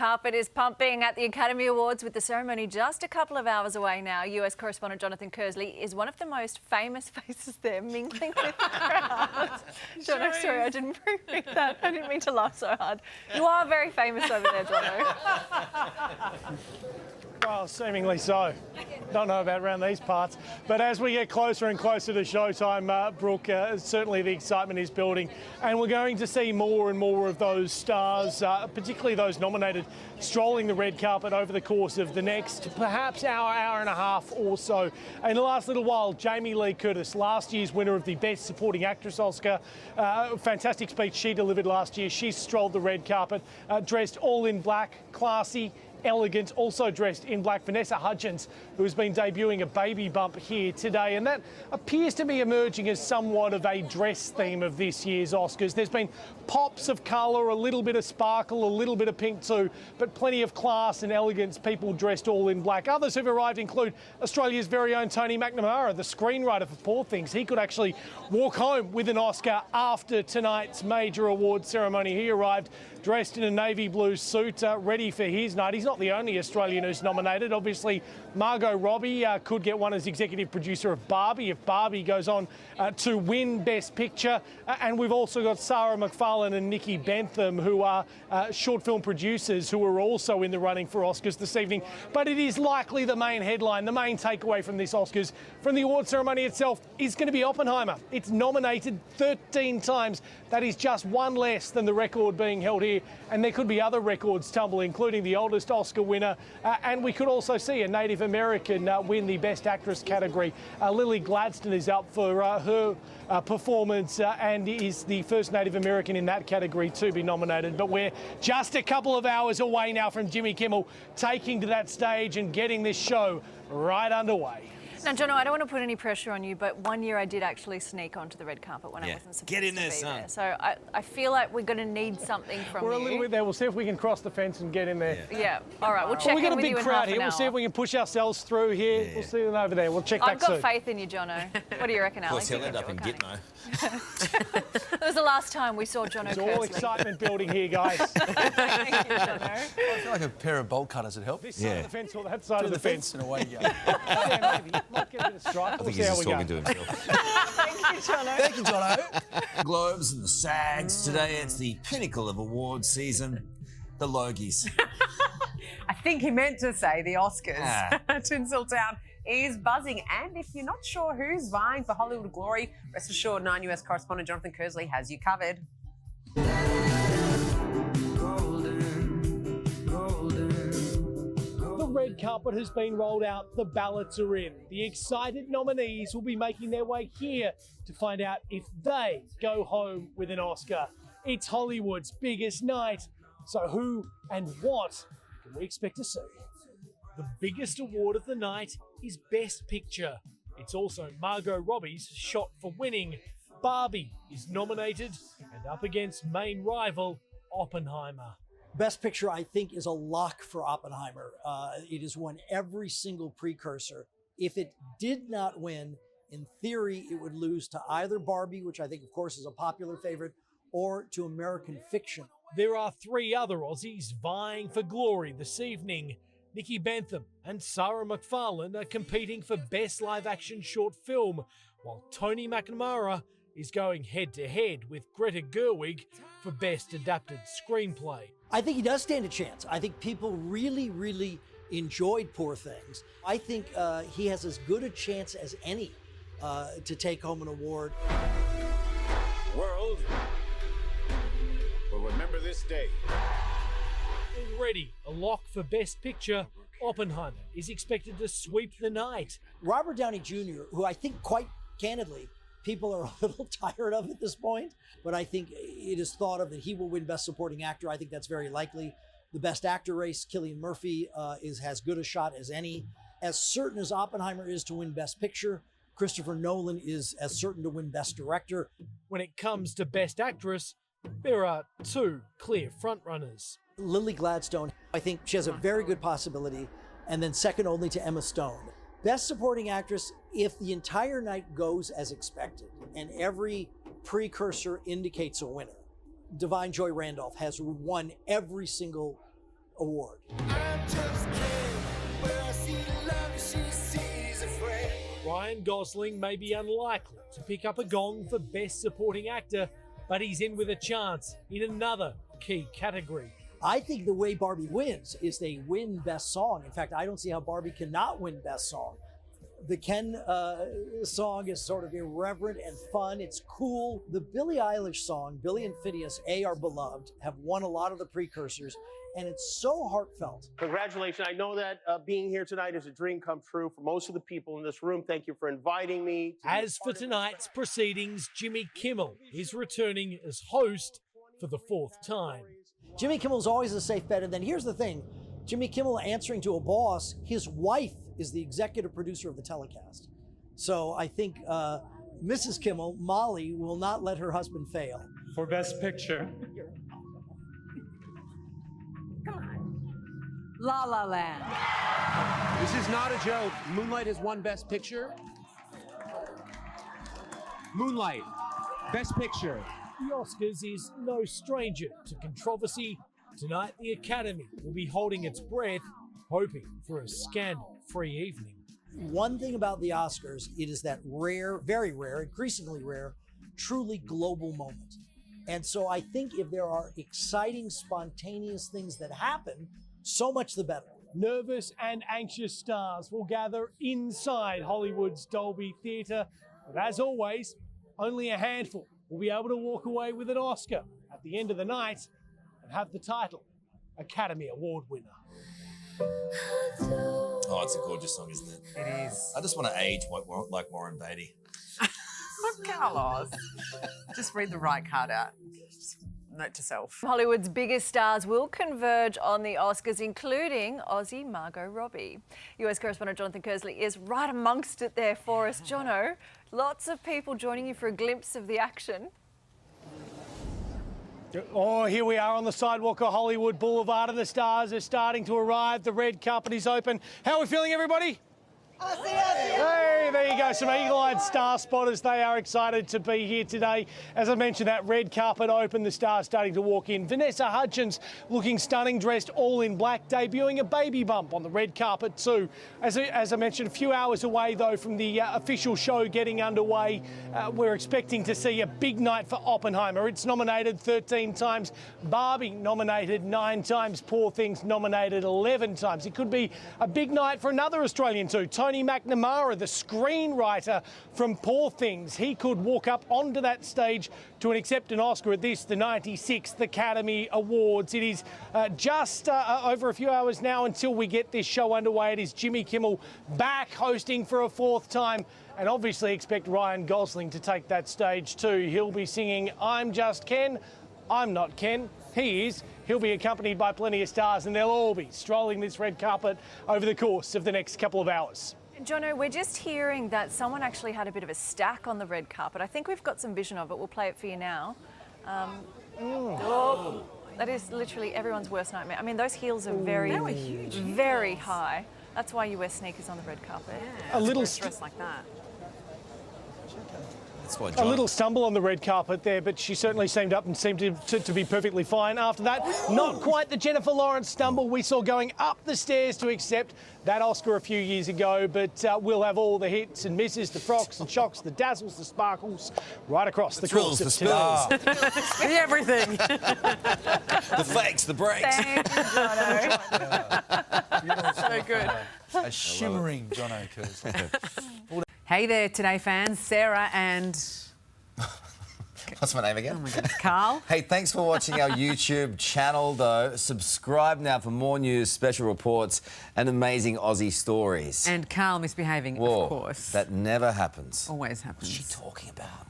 carpet is pumping at the Academy Awards with the ceremony just a couple of hours away now. US correspondent Jonathan Kersley is one of the most famous faces there, mingling with the crowd. Jono, sorry, I didn't read that. I didn't mean to laugh so hard. You are very famous over there, Jono. Well, seemingly so. Don't know about around these parts. But as we get closer and closer to showtime, Brooke, certainly the excitement is building. And we're going to see more and more of those stars, particularly those nominated, strolling the red carpet over the course of the next perhaps hour and a half or so. In the last little while, Jamie Lee Curtis, last year's winner of the Best Supporting Actress Oscar, fantastic speech she delivered last year. She strolled the red carpet, dressed all in black, classy, elegant, also dressed in black. Vanessa Hudgens, who has been debuting a baby bump here today, and that appears to be emerging as somewhat of a dress theme of this year's Oscars. There's been pops of colour, a little bit of sparkle, a little bit of pink too, but plenty of class and elegance, people dressed all in black. Others who've arrived include Australia's very own Tony McNamara, the screenwriter for Poor Things. He could actually walk home with an Oscar after tonight's major award ceremony. He arrived dressed in a navy blue suit, ready for his night. He's not the only Australian who's nominated. Obviously, Margot Robbie could get one as executive producer of Barbie if Barbie goes on to win Best Picture. And we've also got Sarah McFarlane and Nikki Bentham, who are short film producers who are also in the running for Oscars this evening. But it is likely the main headline, the main takeaway from this Oscars, from the award ceremony itself, is going to be Oppenheimer. It's nominated 13 times. That is just one less than the record being held here. And there could be other records tumble, including the oldest Oscar winner. And we could also see a Native American win the Best Actress category. Lily Gladstone is up for her performance and is the first Native American in that category to be nominated. But we're just a couple of hours away now from Jimmy Kimmel taking to that stage and getting this show right underway. Now, Jono, I don't want to put any pressure on you, but one year I did actually sneak onto the red carpet when I wasn't supposed Get in to there, be son. there. So I feel like we're going to need something from We're you. a little bit there. We'll see if we can cross the fence and get in there. Yeah. All right. We'll check We've got in a with big you in crowd half here. an We'll see if hour. we can push ourselves through here. Yeah. We'll see them over there. We'll check I've that got soon. faith in you, Jono. What do you reckon, Of Alex? course, he'll end up in Gitmo. That was the last time we saw Jono It's all Kersley. excitement building here, guys. Thank you, Jono. I feel like a pair of bolt cutters would help. This side of the fence or that side of the fence. and away you go. Yeah, maybe. Might get a bit of strike. I We'll think see he's how just we talking go. to himself. Thank you, Jono. Thank you, Jono. Globes and the SAGs. Today it's the pinnacle of awards season, the Logies. I think he meant to say the Oscars. Ah. Tinseltown is buzzing. And if you're not sure who's vying for Hollywood glory, rest assured 9 US correspondent Jonathan Kersley has you covered. The red carpet has been rolled out, the ballots are in. The excited nominees will be making their way here to find out if they go home with an Oscar. It's Hollywood's biggest night, so who and what can we expect to see? The biggest award of the night is Best Picture. It's also Margot Robbie's shot for winning. Barbie is nominated and up against main rival Oppenheimer. Best Picture, I think, is a lock for Oppenheimer. It has won every single precursor. If it did not win, in theory, it would lose to either Barbie, which I think, of course, is a popular favorite, or to American Fiction. There are three other Aussies vying for glory this evening. Nikki Bentham and Sarah McFarlane are competing for Best Live Action Short Film, while Tony McNamara is going head-to-head with Greta Gerwig for Best Adapted Screenplay. I think he does stand a chance. I think people really, really enjoyed Poor Things. I think he has as good a chance as any to take home an award. World will remember this day. Already a lock for Best Picture, Oppenheimer is expected to sweep the night. Robert Downey Jr., who I think quite candidly, people are a little tired of at this point, but I think it is thought of that he will win Best Supporting Actor. I think that's very likely. The Best Actor race, Cillian Murphy is as good a shot as any. As certain as Oppenheimer is to win Best Picture, Christopher Nolan is as certain to win Best Director. When it comes to Best Actress, there are two clear frontrunners. Lily Gladstone, I think she has a very good possibility, and then second only to Emma Stone. Best Supporting Actress, if the entire night goes as expected and every precursor indicates a winner, Divine Joy Randolph has won every single award. Ryan Gosling may be unlikely to pick up a gong for Best Supporting Actor, but he's in with a chance in another key category. I think the way Barbie wins is they win Best Song. In fact, I don't see how Barbie cannot win Best Song. The Ken song is sort of irreverent and fun. It's cool. The Billie Eilish song, Billie and Phineas, Are Beloved, have won a lot of the precursors, and it's so heartfelt. Congratulations. I know that being here tonight is a dream come true for most of the people in this room. Thank you for inviting me. As for tonight's proceedings, Jimmy Kimmel is returning as host for the 4th time. Jimmy Kimmel's always a safe bet. And then here's the thing. Jimmy Kimmel answering to a boss, his wife is the executive producer of the telecast. So I think Mrs. Kimmel, Molly, will not let her husband fail. For Best Picture, La La Land. This is not a joke. Moonlight has won Best Picture. Moonlight, Best Picture. the Oscars is no stranger to controversy. Tonight, the Academy will be holding its breath, hoping for a scandal-free evening. One thing about the Oscars, it is that rare, very rare, increasingly rare, truly global moment. And so I think if there are exciting, spontaneous things that happen, so much the better. Nervous and anxious stars will gather inside Hollywood's Dolby Theatre. But as always, only a handful will be able to walk away with an Oscar at the end of the night and have the title Academy Award winner. Oh, it's a gorgeous song, isn't it? It is. I just want to age like Warren Beatty. Carlos. Just read the right card out. Just note to self. Hollywood's biggest stars will converge on the Oscars, including Aussie Margot Robbie. US correspondent Jonathan Kersley is right amongst it there for us. Jono, lots of people joining you for a glimpse of the action. Oh, here we are on the sidewalk of Hollywood Boulevard and the stars are starting to arrive. The red carpet is open. How are we feeling, everybody? Hey, there you go, some eagle-eyed star spotters. They are excited to be here today. As I mentioned, that red carpet open, the stars starting to walk in. Vanessa Hudgens looking stunning, dressed all in black, debuting a baby bump on the red carpet too. As I mentioned, a few hours away though from the official show getting underway. We're expecting to see a big night for Oppenheimer. It's nominated 13 times. Barbie nominated 9 times. Poor Things nominated 11 times. It could be a big night for another Australian too. Tony McNamara, the screenwriter from Poor Things. He could walk up onto that stage to accept an Oscar at this, the 96th Academy Awards. It is just over a few hours now until we get this show underway. It is Jimmy Kimmel back hosting for a 4th time. And obviously expect Ryan Gosling to take that stage too. He'll be singing I'm Just Ken, I'm Not Ken. He is. He'll be accompanied by plenty of stars and they'll all be strolling this red carpet over the course of the next couple of hours. Jono, we're just hearing that someone actually had a bit of a stack on the red carpet. I think we've got some vision of it. We'll play it for you now. Oh, that is literally everyone's worst nightmare. I mean, those heels are very high. That's why you wear sneakers on the red carpet. Yeah, A little dress like that. That's why A little stumble on the red carpet there, but she certainly seemed up and seemed to be perfectly fine after that. Not quite the Jennifer Lawrence stumble we saw going up the stairs to accept that Oscar a few years ago, but we'll have all the hits and misses, the frocks and shocks, the dazzles, the sparkles, right across the thrills, course the of today. spills, The everything. the fakes, the breaks. Thank you, Jono. So good. A shimmering Jono Kersley. Hey there, Today fans. Sarah and What's my name again? Carl. Hey, thanks for watching our YouTube channel, though. Subscribe now for more news, special reports, and amazing Aussie stories. And Carl misbehaving, Whoa, of course. that never happens. Always happens. What's she talking about?